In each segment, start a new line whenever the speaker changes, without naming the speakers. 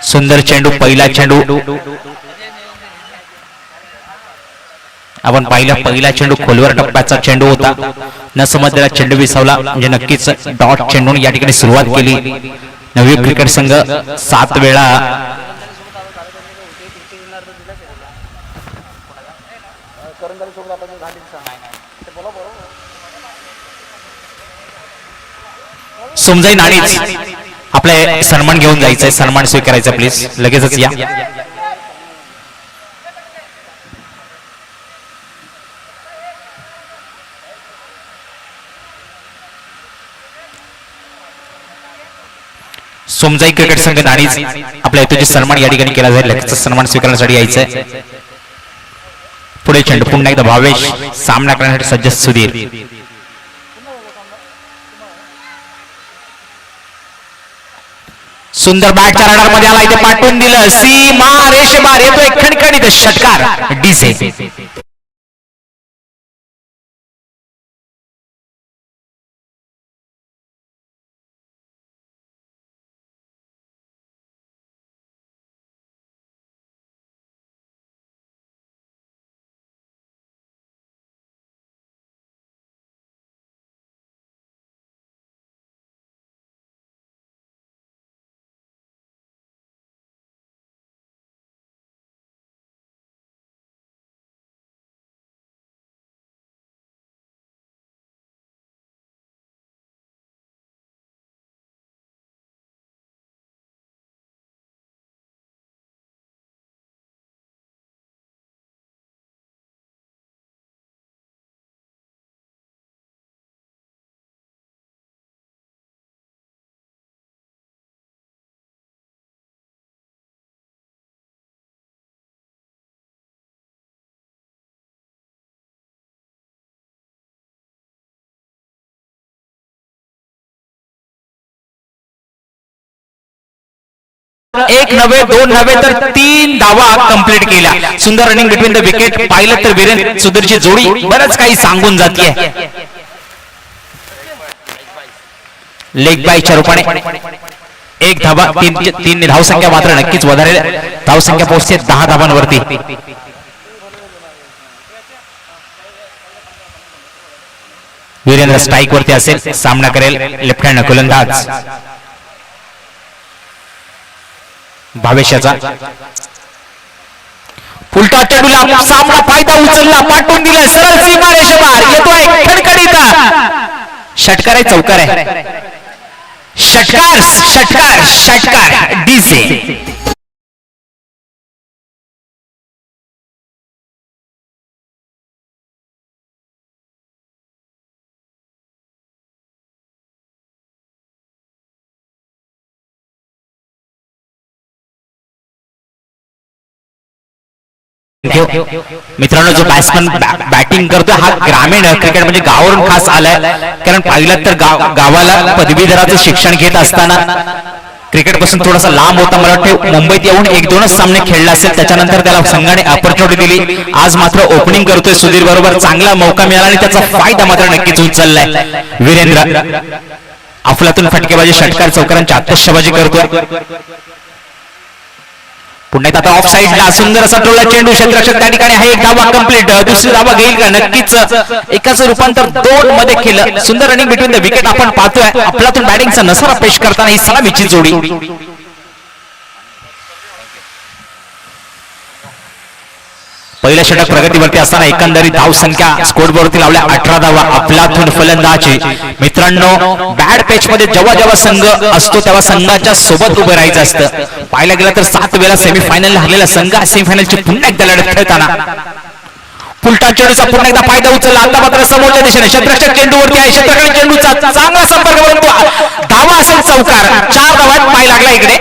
सुंदर चेंडू, पहिला चेंडू आपण पाहिला, पहिला चेंडू खोलवर टप्प्याचा चेंडू होता, न समजलेला चेंडू विसावला, म्हणजे नक्कीच डॉट चेंडून या ठिकाणी सुरुवात केली नवी क्रिकेट संघ 7 वेळा समजाई नाणीच आपले सन्मान घेऊन जायचंय, सन्मान स्वीकारायचा प्लीज, लगेचच या. सोमजाई क्रिकेट संघ नाणीच आपल्या हेतूचे सन्मान या ठिकाणी केला जाईल, लगेच सन्मान स्वीकारण्यासाठी यायचंय. पुढे चेंडू पुन्हा एकदा भावेश, सामना करण्यासाठी सज्ज सुधीर. सुंदर बॅटच्या रडार मध्ये आला, इथे पाठवून दिलं, सीमा रेषेबार येतोय खणखणीत षटकार डीजे. एक नव्हे, दोन नव्हे तर 3 धावा कंप्लीट केल्या. सुंदर रनिंग बिटवीन द विकेट. पाहिलं तर वीरेंद्र सुधीरची जोडी बरंच काही सांगून जाते. लेग बायच्या रूपाने एक धावा, तीन धावसंख्या मात्र नक्कीच वधारेल. धावसंख्या पोहोचते 10 धावांवरती. वीरेंद्र स्ट्राईक वरती असेल, सामना करेल लेफ्ट हँड गोलंदाज भावेशाचा. उलटा चेंडूला सामना फायदा उचलला, पाठवून दिला सरळ सीमा रेषेबार, येतोय खडखडीत षटकार आहे, चौकार आहे, षटकार षटकार षटकार डीजे. मित्रांनो, जो बॅट्समन बॅटिंग करतोय हा ग्रामीण क्रिकेट म्हणजे गावावरून खास आलाय. कारण पाहिलं तर गावाला पदवीधराचं शिक्षण घेत असताना क्रिकेट पासून थोडासा लांब होता. मला वाटतं मुंबईत येऊन 1-2च सामने खेळले असेल, त्याच्यानंतर त्याला संघाने अपॉर्च्युनिटी दिली. आज मात्र ओपनिंग करतोय सुधीर बरोबर, चांगला मौका मिळाला आणि त्याचा फायदा मात्र नक्कीच उचललाय वीरेंद्र. अफलातून फटकेबाजी, षटकार, चौकारांची आतषबाजी करतोय. पुन्हा आता ऑफ साइडला सुंदर असा टोला चेंडू, क्षेत्ररक्षक त्या ठिकाणी आहे. एक धावा कंप्लीट. दुसरी धावा घेईल का? नक्कीच एकाच रूपांतर 2 मध्ये केलं. सुंदर रनिंग बिटवीन द विकेट आपण पाहतोय. आपल्यातून बॅटिंगचा नसारा पेश करताना ही सलामीची जोडी. पहिल्या षटक प्रगतीवरती असताना एकंदरीत धाव संख्या स्कोर बोर्डवरती लावल्या 18 धावा. अफलातून फलंदाजी. मित्रांनो, बॅड पॅच मध्ये जेव्हा जेव्हा संघ असतो तेव्हा संघाच्या सोबत उभे राहायचं असतं. पाहायला गेलं तर 7 वेळा सेमीफायनल हरलेला संघ सेमीफायनलची पुन्हा एकदा लढत खेळताना उलटा चेंडूचा पुन्हा एकदा फायदा उचलला. आता मात्र समोरच्या दिशेने क्षेत्ररक्षक चेंडूवरती आहे. क्षेत्ररक्षक चेंडूचा चांगला संपर्क करून धावा असेल, चौकार. 4 धावात पाय लागला इकडे.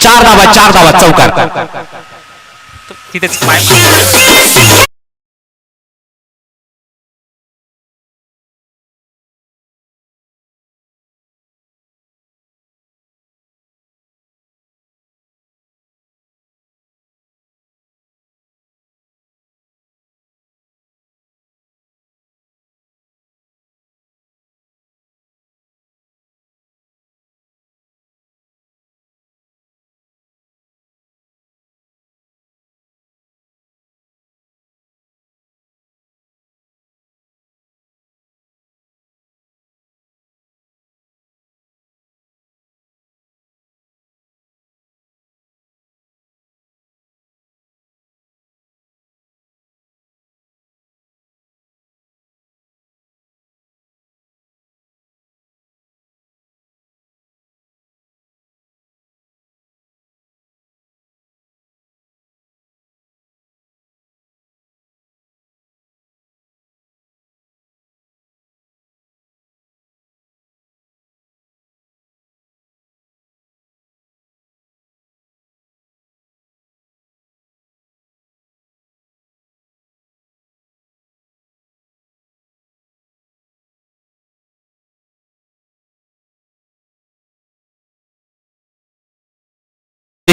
4 धावा चौकार. तिथेच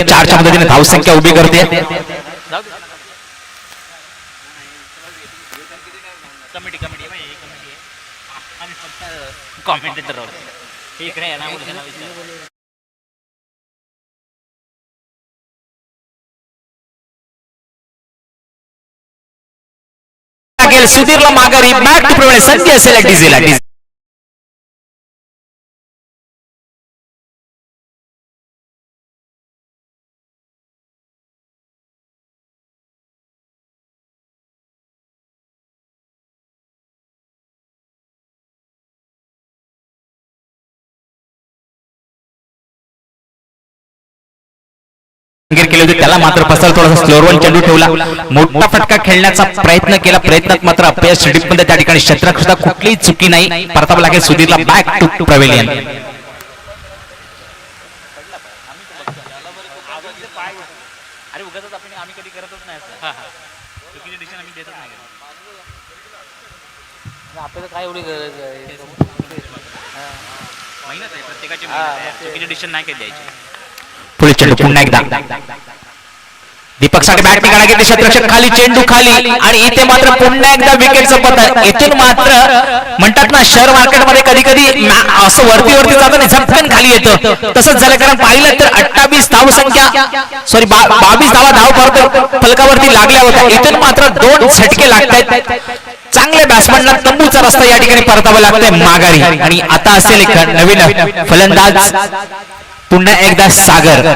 एकंदरीत 4च्या मदतीने धावसंख्या उभी करते. सुधीरला माघारी बॅक टू प्रवीण संधी असेल डीझेला. केले होते त्याला मात्र पसर थोडासा स्लोअर चेंडू ठेवला. मोठा फटका खेळण्याचा प्रयत्न केला. प्रयत्नात मात्र अपयश. मध्ये त्या ठिकाणी क्षेत्रात सुद्धा कुठलीही चुकी नाही. परतावा लागेल सुधीरला बॅक टू पवेलियन.
काय एवढी गरज आहे प्रत्येकाची चुकीचे डिसिजन नाही द्यायचे.
पुढे चेंडू पुन्हा एकदा दीपक साठी बॅट निघाला घेतली. क्षेत्ररक्षक खाली चेंडू खाली आणि इथे मात्र पुन्हा एकदा विकेटचं पतन. इथून मात्र म्हणतात ना शेअर मार्केटमध्ये कधी कधी असं वरती जातं झटकन खाली येतं. तसंच झालं कारण पाहिलं तर 28 धावसंख्या 22 धाव फलकावरती लागल्या होत्या. इथून मात्र 2 झटके लागतात. चांगले बॅट्समनला तंबूचा रस्ता या ठिकाणी परतावा लागतोय माघारी. आणि आता असेल एक नवीन फलंदाज पुन्हा एकदा सागर.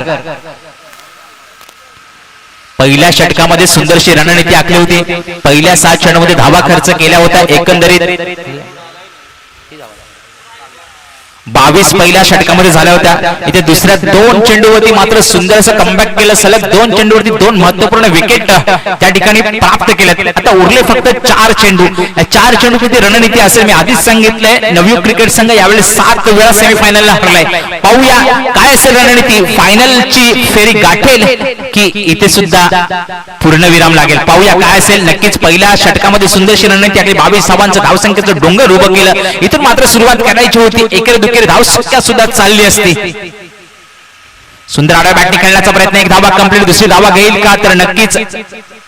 पहिल्या षटकामध्ये सुंदरशी रणनीती आखली होती. पहिल्या 7 चेंडूमध्ये धावा खर्च केल्या होत्या. एकंदरीत 22 पहिल्या षटकामध्ये झाल्या होत्या. इथे दुसऱ्या 2 चेंडूवरती मात्र सुंदर असं कमबॅक केलं. सलग 2 चेंडूवरती 2 महत्वपूर्ण विकेट त्या ठिकाणी प्राप्त केल्यात. आता उरले फक्त 4 चेंडू. 4 चेंडूची रणनीती असेल. मी आधीच सांगितलंय नवयुग क्रिकेट संघ यावेळी 7 वेळा सेमीफायनलला हरलाय. पाहूया काय असेल रणनीती. फायनलची फेरी गाठेल की इथे सुद्धा पूर्णविराम लागेल. पाहूया काय असेल. नक्कीच पहिल्या षटकामध्ये सुंदरशी रणनीती आखली. 22 धावांचं धावसंख्येचं डोंगर उभं केलं. इथून मात्र सुरुवात करायची होती. एकेरी धावसंख्या सुद्धा चालली असती. सुंदर आडव्या बॅटने खेळण्याचा प्रयत्न. एक धावा कंप्लीट. दुसरी धावा घेईल का तर नक्कीच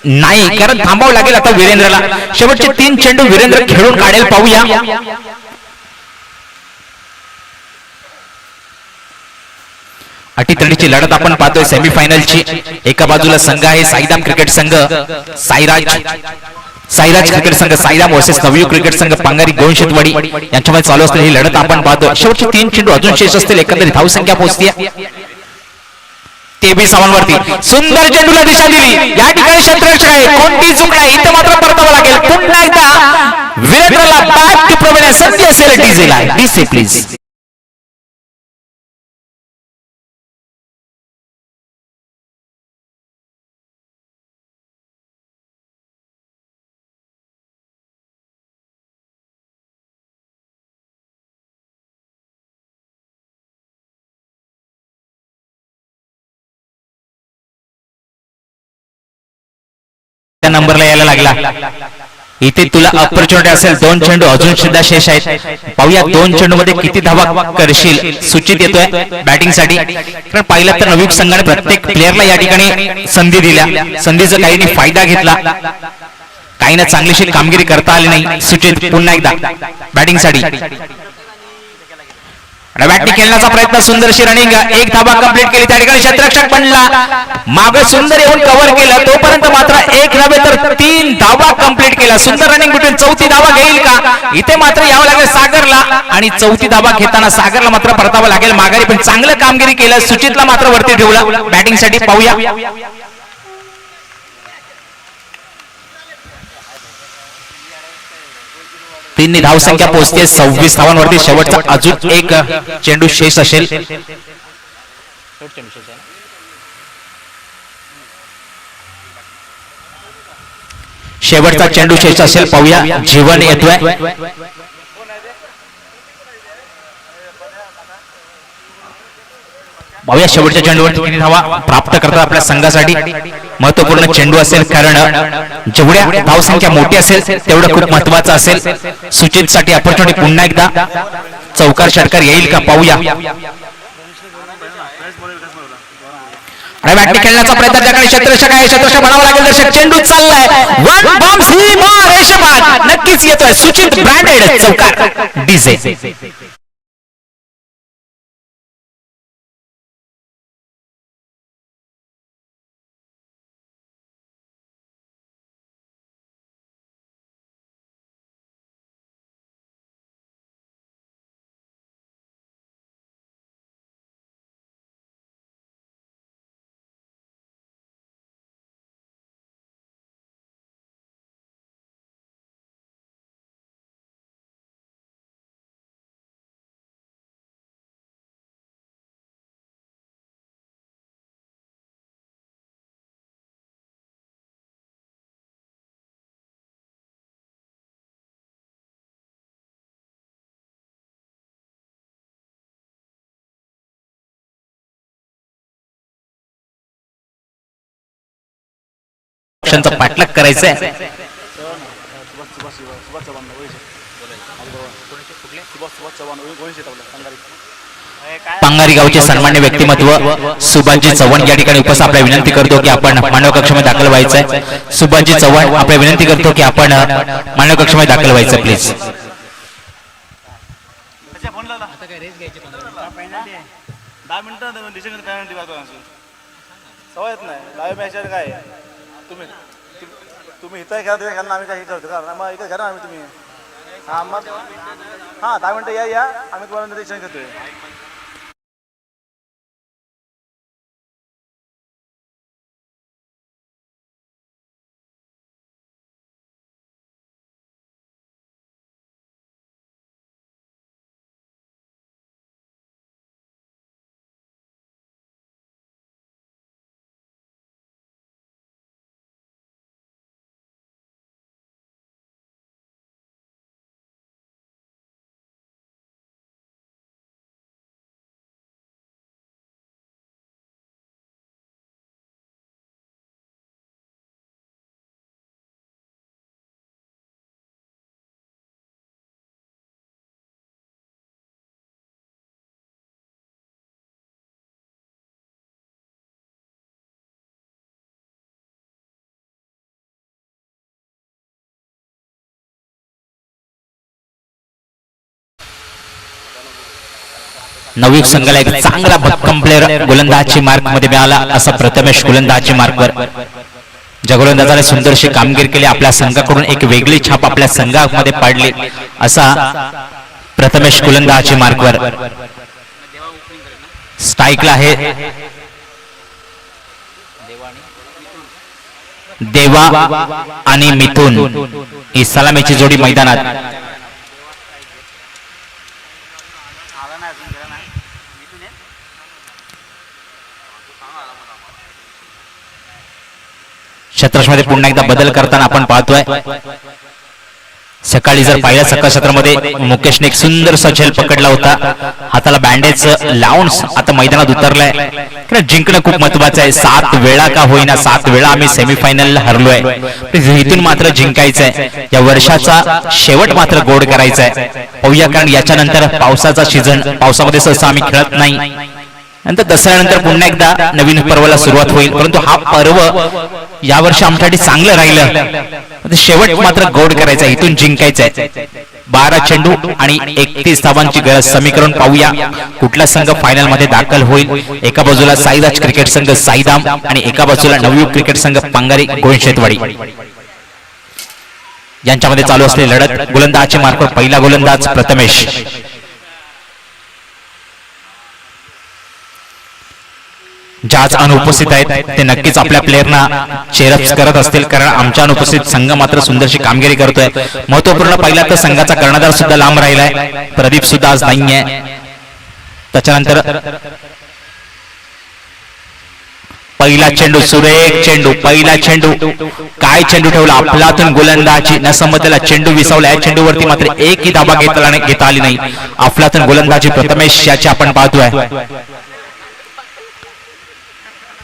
नाही कारण थांबावं लागेल आता वीरेंद्रला. शेवटचे 3 चेंडू वीरेंद्र खेळून काढेल. पाहूया अटीतडीची लढत आपण पाहतोय सेमीफायनलची. एका बाजूला संघ आहे साईदाम क्रिकेट संघ साईराज क्रिकेट संघ साईराम वर्सेस नवयुग क्रिकेट संघ पांगारी गोविंदशेतवाडी यांच्यामध्ये चालू असलेली ही लढत आपण पाहतो. शेवटचे 3 चेंडू अजून शेष असतील. एकंदरीत धावसंख्या पोहोचते 23 धावांवरती. सुंदर चेंडूला दिशा दिली. या ठिकाणी क्षेत्ररक्षक आहे. कोणती चूक नाही. इथे मात्र परतावा लागेल. पुन्हा एकदा वीरेंद्रला बॅक टू प्रवीण संधी असेल डीझेला. DC please. नंबरला यायला लागला. इथे तुला ऑपॉर्च्युनिटी असेल. 2 चेंडू अजून सुद्धा शेष आहेत. पाहूया 2 चेंडू मध्ये किती धावा करशील. सूचित येतोय बॅटिंग साठी. कारण पाहिलं तर नवयुग संघाने प्रत्येक प्लेअरला या ठिकाणी संधी दिल्या. संधीचा काहींनी फायदा घेतला. काहींना चांगलीशी कामगिरी करता आली नाही. सूचित पुन्हा एकदा बॅटिंग साठी बॅटने खेळण्याचा प्रयत्न. सुंदरशी रनिंग. 1 धावा कंप्लीट केली. त्या ठिकाणी क्षेत्ररक्षक बनला. मागे सुंदर येऊन कव्हर केलं. तोपर्यंत मात्र 1 नव्हे तर 3 धावा कंप्लीट केला. सुंदर रनिंग भेटून 4थी धावा घेईल का. इथे मात्र यावं लागेल सागरला. आणि 4थी धावा घेताना सागरला मात्र परतावा लागेल माघारी. पण चांगलं कामगिरी केलं. सुचितला मात्र वरती ठेवला बॅटिंग साठी. पाहूया 3 धावसंख्या पोहोचते 26 धावांवरती. शेवटचा अजून 1 चेंडू शेष असेल. शेवटचा चेंडू शेष असेल. पाहूया जीवन येतोय. पाहूया शेवटच्या चेंडूवरती किती धावा प्राप्त करतात आपल्या संघासाठी. महत्वपूर्ण चेंडू असेल कारण जेवढ्या धावसंख्या मोठी असेल तेवढं खूप महत्वाचं असेल. सुचित साठी ऑपॉर्च्युनिटी पुन्हा एकदा. चौकार षटकार येईल का. पाहूया बॅटने खेळण्याचा प्रयत्न त्याकडे क्षेत्ररक्षक आहे, क्षेत्ररक्षक म्हणावं लागेल दर्शक. चेंडू चाललाय, वन बाउन्स ही बॉल रेषेपार नक्कीच येतोय. सुचित ब्रँडेड चौकार डीजे. पाठलाग करायचंय. पांगारी गावचे सन्मान्य व्यक्तिमत्व सुभाषजी चव्हाण या ठिकाणी उपस्थित. आपल्या विनंती करतो की आपण मानव कक्षामध्ये दाखल व्हायचंय. सुभाषजी चव्हाण आपल्या विनंती करतो की आपण मानव कक्षामध्ये दाखल व्हायचं प्लीज.
10 मिनिटं डिसिजन पेनल्टी मारतो अशी सवयच नाही. लाईव्ह मॅचवर काय तुम्ही इथं घ्या तिथे घ्या, आम्ही काही करतो का मग इथं घ्या ना आम्ही तुम्ही. हां मग हां 10 मिनिटं या आम्ही तुम्हाला डिसिजन घेतोय.
नवयुग संघाला एक चांगला भक्कम प्लेअर गोलंदाजी मार्क मध्ये मिळाला. असा प्रथमेश गोलंदाजी मार्कवर ज्या गोलंदाजाने सुंदरशी कामगिरी केली, आपल्या संघाकडून एक वेगळी छाप आपल्या संघामध्ये पाडली असा प्रथमेश गोलंदाजी मार्कवर. स्ट्राईकला आहे देवा आणि मिथुन ही सलामीची जोडी मैदानात. क्षेत्रामध्ये पुन्हा एकदा बदल करताना आपण पाहतोय. सकाळी जर पाहिल्या सकाळ क्षेत्रामध्ये मुकेशने एक सुंदरसा झेल पकडला होता, हाताला बँडेज लावून आता मैदानात उतरलाय. जिंकणं खूप महत्वाचं आहे. 7 वेळा का होईना 7 वेळा आम्ही सेमीफायनलला हरलोय. इथून मात्र जिंकायचंय. या वर्षाचा शेवट मात्र गोड करायचा आहे. पाहूया, कारण याच्यानंतर पावसाचा सीझन, पावसामध्ये सहसा आम्ही खेळत नाही. नंतर दसऱ्यानंतर पुन्हा एकदा नवीन पर्वाला सुरुवात होईल. परंतु हा पर्व यावर्षी आमच्यासाठी चांगलं राहिलं. शेवट मात्र गोड करायचा, इथून जिंकायचंय. 12 चेंडू आणि 31 धावांची गरज. समीकरण पाहूया कुठला संघ फायनल मध्ये दाखल होईल. एका बाजूला साईराज क्रिकेट संघ साईदाम आणि एका बाजूला नवयुग क्रिकेट संघ पांगारी गोविंदशेतवाडी यांच्यामध्ये चालू असलेली लढत. गोलंदाजी मार्फत पहिला गोलंदाज प्रथमेश. ज्याच अनुपस्थित आहेत ते नक्कीच आपल्या प्लेयरना चेअरअप्स करत असतील, कारण आमच्या अनुपस्थित संघ मात्र सुंदरशी कामगिरी करतोय. महत्वपूर्ण पहिला तर संघाचा कर्णधार सुद्धा लांब राहिलाय, प्रदीप सुद्धा आज नाहीये. त्याच्यानंतर पहिला चेंडू, सुरेख चेंडू, पहिला चेंडू. काय चेंडू ठेवला, अफलातून गोलंदाजी न समजलेला चेंडू विसावला. या चेंडूवरती मात्र एकही धाबा घेता आली नाही. अफलातून गोलंदाजी प्रथमेश याची आपण पाहतोय.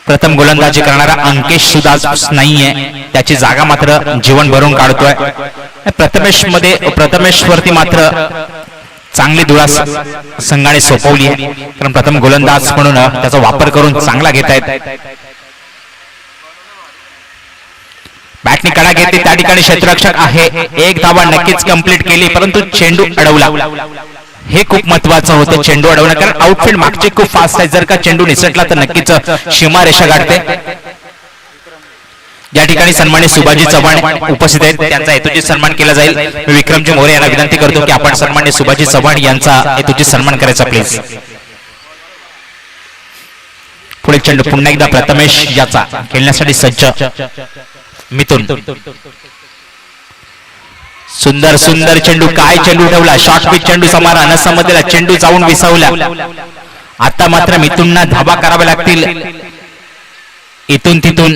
प्रथम गोलंदाजी करणारा अंकेश सुद्धा नाहीये, त्याची जागा मात्र जीवन भरून काढतोय. प्रथमेश वरती मात्र चांगली धुळा संघाने सोपवली आहे, कारण प्रथम गोलंदाज म्हणून त्याचा वापर करून चांगला घेतायत. बॅटनी कडा घेतली त्या ठिकाणी क्षेत्ररक्षक आहे, एक धावा नक्कीच कंप्लीट केली परंतु चेंडू अडवला. हे खूप महत्वाचं होतं, चेंडू अडवणं, कारण आउटफील्ड मागचे खूप फास्ट आहे. जर का चेंडू निसटला तर नक्कीच सीमारेषा गाठते. या ठिकाणी सन्मानित सुभाजी चव्हाण उपस्थित आहेत, त्यांचा हेतुचित सन्मान केला जाईल. मी विक्रमजी मोरे यांना विनंती करतो की आपण सन्मानित सुभाजी चव्हाण यांचा हेतुचित सन्मान करायचा प्लीज. पुढे चेंडू पुन्हा एकदा प्रथमेश याचा खेळण्यासाठी सज्ज. मिथुन सुंदर सुंदर चेंडू, काय चेंडू ठेवला, शॉर्ट पिच चेंडू समारा नसमजलेला चेंडू जाऊन विसावला. आता मात्र मिथुनना धाबा करावे लागतील इथून तिथून,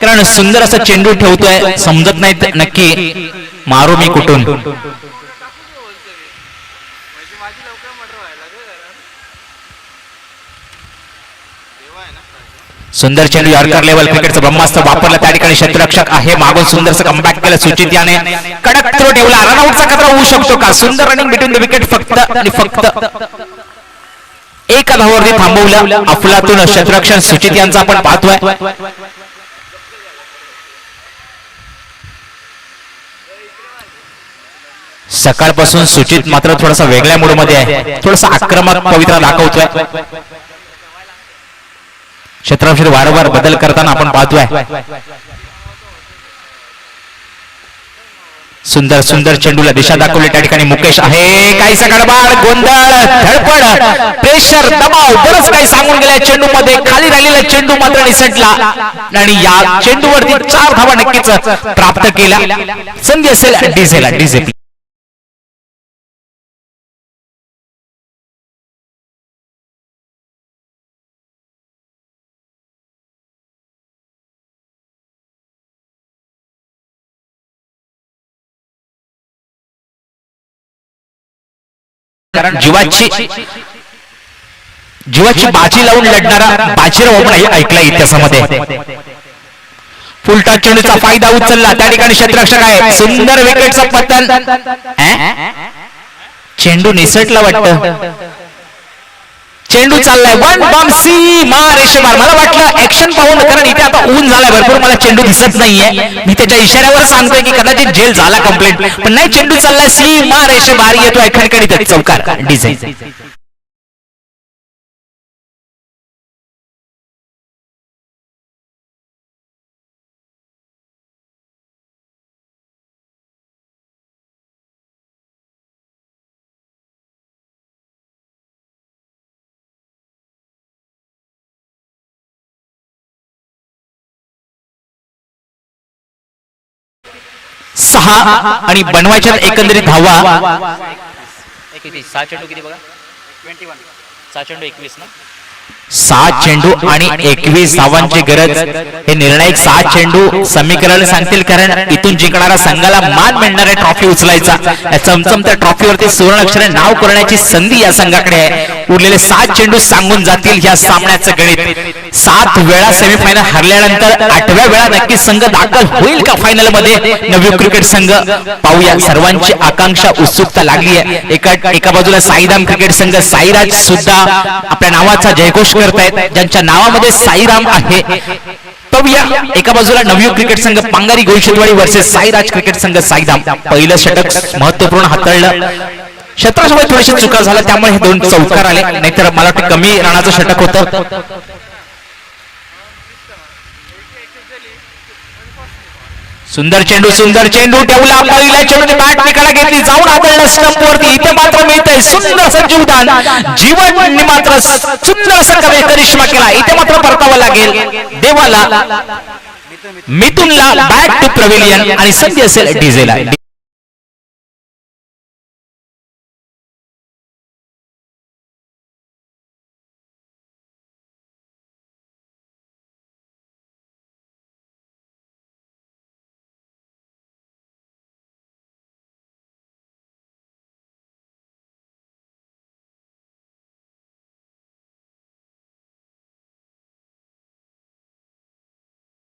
कारण सुंदर असं चेंडू ठेवतोय, समजत नाही नक्की मारू मी कुठून. सुंदर चेंडू यॉर्कर लेवल क्रिकेटचं ब्रह्मास्त्र वापरलं त्या ठिकाणी क्षेत्ररक्षक आहे, मागून सुंदरसं कमबॅक केलं सुचित याने, कडक थ्रो ठेवला. रनआउटचा खतरा होऊ शकतो का, सुंदर रनिंग बिटवीन द विकेट, फक्त आणि फक्त एका धावावरती थांबवलं अफलातून क्षेत्ररक्षण सुचित यांचा आपण पाहतोय. सकाळपासून सुचित मात्र थोडासा वेगळ्या मूड मध्ये आहे, थोडासा आक्रमक पवित्रा दाखवतोय. क्षेत्ररक्षण वारंवार बदल करताना आपण पाहतोय. सुंदर सुंदर चेंडूला दिशा दाखवली त्या ठिकाणी मुकेश आहे, काहीसा गडबड गोंधळ धडपड प्रेशर दबाव बरंच काही सांगून गेल्या चेंडू मध्ये. खाली राहिलेला चेंडू मात्र निसटला आणि या चेंडूवरती 4 धावा नक्कीच प्राप्त केल्या. संधी असेल डीझेला डीझे. कारण जीवाची बाजी लावून लढणारा बाजीराव आपण ऐकला इतिहासामध्ये. फुलटा चेंडूचा फायदा उचलला त्या ठिकाणी क्षेत्ररक्षक आहे, सुंदर विकेटचा पतन. चेंडू निसटला वाटतं, चेंडू चाललाय वन बम सी मार. मला वाटलं ऍक्शन पाहून, कारण इथे आता ऊन झालाय भरपूर, मला चेंडू दिसत नाहीये, मी त्याच्या इशाऱ्यावर सांगतोय की कदाचित जेल झाला कंप्लीट, पण नाही, चेंडू चाललाय सी मार येतो खणखणीत चौकार डिझाईन. सहा आणि बनवायच्या एकंदरीत धावा
6 चेंडू किती बघा, 6 चेंडू 21 ना,
7 चेंडू आणि 21 धावांची गरज. हे निर्णायक 7 चेंडू समीकरण सांगतील, कारण इथून जिंकणाऱ्या संघाला मान मिळणारे ट्रॉफी उचलायचा. या चमचमत्या ट्रॉफीवरती सुवर्ण अक्षरे नाव करण्याची संधी या संघाकडे आहे. उरलेले 7 चेंडू सांगून जातील या सामन्याचं गणित. 7 वेळा सेमीफायनल हरल्यानंतर 8व्या वेळा नक्की संघ दाखल होईल का फायनल मध्ये नवयुग क्रिकेट संघ, पाहूया. सर्वांची आकांक्षा उत्सुकता लागली आहे. एका बाजूला साईराम क्रिकेट संघ, साईराज सुद्धा आपल्या नावाचा जयघोष करतायत, ज्यांच्या नावामध्ये साईराम आहे. पाहूया, एका बाजूला नवयुग क्रिकेट संघ पांगारी गोविंदवाडी वर्सेस साईराज क्रिकेट संघ साईराम. पहिलं षटक महत्वपूर्ण हाताळलं, क्षेत्रासोबत थोडीशी चुका झाल्या त्यामुळे हे 2 चौकार आले, नाहीतर मला वाटतं कमी रनाचं षटक होतं. सुंदर चेंडू ठेवला, पहिल्या चेंडूने बॅट निकाला घेतली, जाऊन आदळला स्टंप वरती. इथे मात्र मिळतंय सुंदर संजीवदान, जीवन मात्र सुंदर करिश्मा केला. इथे मात्र परतावा लागेल देवाला, मिथुनला बॅक टू प्रवेलियन आणि संधी असेल डीझेला.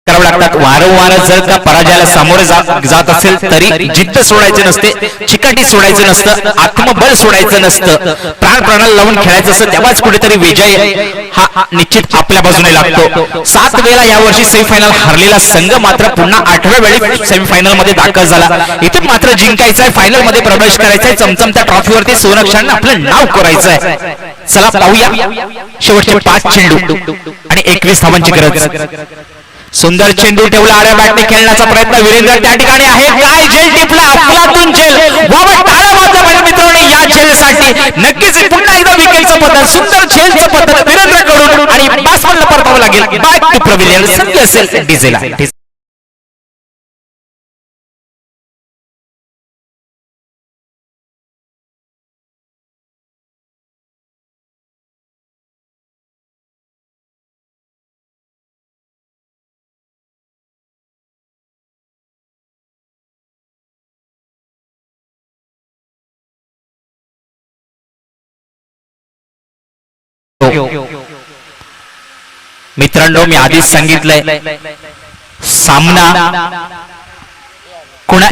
करावं लागतात. वारंवार जर का पराजयाला सामोरे जात असेल तरी जिद्द सोडायची नसते, चिकाटी सोडायचं नसतं, आत्मबळ सोडायचं नसतं, प्राणाला लावून खेळायचं असतं. तेव्हाच कुठेतरी विजय हा निश्चित आपल्या बाजूने लागतो. 7 वेळा यावर्षी सेमीफायनल हरलेला संघ मात्र पुन्हा 8व्या वेळी सेमीफायनल मध्ये दाखल झाला. इथून मात्र जिंकायचंय, फायनल मध्ये प्रवेश करायचाय, चमचमत्या ट्रॉफीवरती सुरक्षाने आपलं नाव करायचंय. चला पाहूया शेवटचे 5 चेंडू आणि 21 धावांची गरज. सुंदर चेंडू ठेवला, आड्या बॅटने खेळण्याचा प्रयत्न वीरेंद्र त्या ठिकाणी आहे. काय झेल टिपला, अफलातून झेल. बाबा टाळ्या वाजवा माझ्या मित्रांनो या झेलसाठी. नक्कीच पुन्हा एकदा विकेलचं पतन, सुंदर झेलचं पतन वीरेंद्रकडून आणि बॅट्समनला परतावं लागेल. Back to pavilion. संधी असेल डिझेला. मित्रांनो मी आधीच सांगितलंय सामना कोणा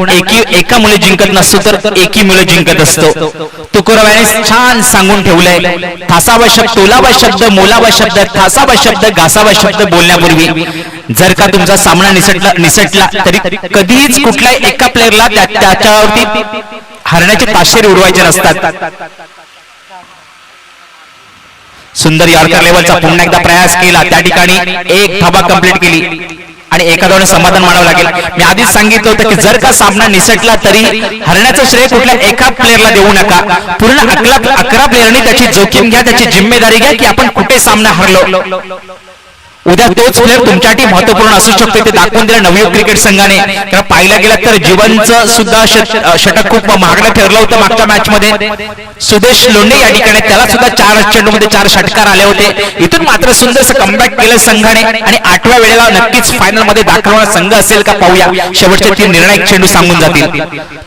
एका मुले जिंकत नसतो तर एकी मुले जिंकत असतो. तुकोरावाने छान सांगून ठेवलंय. ठासावा शब्द, तोलावा शब्द, मोलावा शब्द, ठासावा शब्द, घासावा शब्द बोलण्यापूर्वी जर का तुमचा सामना निसटला तरी कधीच कुठल्याही एका प्लेअरला त्याच्यावरती हरण्याचे ताशेरे उडवायचे नसतात. सुंदर यॉर्कर लेवलचा पुन्हा एकदा प्रयास केला, त्या ठिकाणी 1 धावा कंप्लीट केली आणि एका धावाने समाधान मानावं लागेल. मी आधीच सांगितलं होतं की जर का सामना निसटला तरी हरण्याचं श्रेय कुठल्या एका प्लेअरला देऊ नका. पूर्ण 11 प्लेअरनी त्याची जोखीम घ्या, त्याची जिम्मेदारी घ्या की आपण कुठे सामना हरलो. उद्या तोच प्लेअर तुमच्यासाठी महत्वपूर्ण असू शकतो ते दाखवून दिलं नवयुग क्रिकेट संघाने. कारण पाहिलं गेलं तर जीवनचं सुद्धा षटक खूप महागडं ठरलं होतं मागच्या मॅच मध्ये. सुदेश लोंढे या ठिकाणी त्याला सुद्धा 4 चेंडूमध्ये 4 षटकार आले होते. इथून मात्र सुंदरसं कमबॅक केलं संघाने आणि 8व्या वेळेला नक्कीच फायनल मध्ये दाखल होणारा संघ असेल का पाहूया. शेवटचे 3 निर्णायक चेंडू सांगून जातील.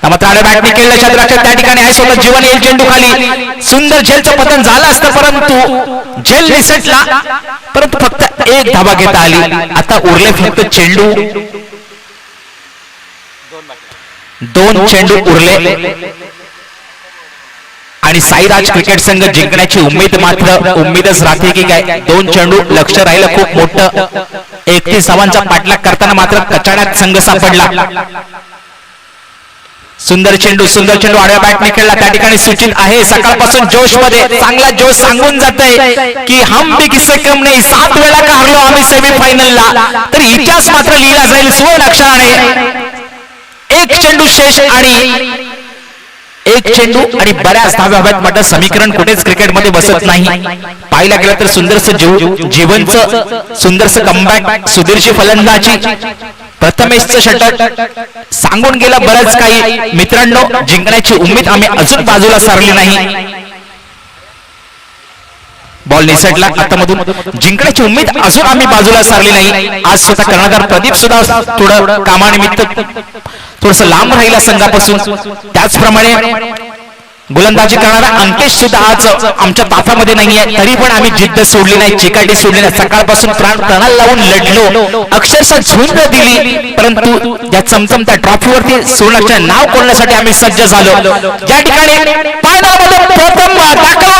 मात्र आड्या बॅटने केलेल्या क्षेत्राच्या त्या ठिकाणी आहे स्वतः जीवन येईल चेंडू खाली. सुंदर झेलचं पतन झालं असतं परंतु झेल निसटला, परंतु फक्त 1 धावा घेता आली. आता उरले फक्त चेंडू, 2 चेंडू उरले आणि साईराज क्रिकेट संघ जिंकण्याची उम्मीदच राहते की काय. 2 चेंडू लक्ष राहिलं खूप मोठं. 31 धावांचा पाठलाग करताना मात्र कचाड्यात संघ सापडला. सुंदर चेंडू आडव्या बॅटने खेळला, त्या ठिकाणी सूचित आहे सकाळपासून जोश मध्ये चांगला जोश सांगून जातंय की हम भी किस्से कम नाही. 7 वेळा का हरलो आम्ही सेमीफायनलला, तर इतिहास मात्र लिहिला जाईल सुवर्ण अक्षराने. 1 चेंडू शेष आणि 1 चेंडू आणि बऱ्याच धाव्या हव्यात म्हटलं समीकरण कुठेच क्रिकेटमध्ये बसत नाही. पाहिलं गेलं तर सुंदरसं जीवनचं सुंदरसं कमबॅक, सुधीरची फलंदाजी, प्रथमेशचं षटक सांगून गेलं बरंच काही. मित्रांनो जिंकण्याची उमेद आम्ही अजून बाजूला सारली नाही. बॉल निसटला हातामधून, जिंकण्याची उमेद अजून आम्ही बाजूला सारली नाही. आज स्वतः कर्णधार प्रदीप सुद्धा थोडं कामानिमित्त थोडस लांब राहिला संघापासून. त्याचप्रमाणे गोलंदाजी करणारा अंकेश सुद्धा आज आमच्या ताफ्यामध्ये नाहीये, तरी पण आम्ही जिद्द सोडली नाही, चिकाटी सोडली नाही. सकाळपासून प्राणाला लावून लढलो, अक्षरशः झुंज दिली, परंतु या चमचमत्या ट्रॉफीवरती सुवर्णाचं नाव कोरण्यासाठी आम्ही सज्ज झालो. ज्या ठिकाणी फायनलमध्ये प्रथम दाखल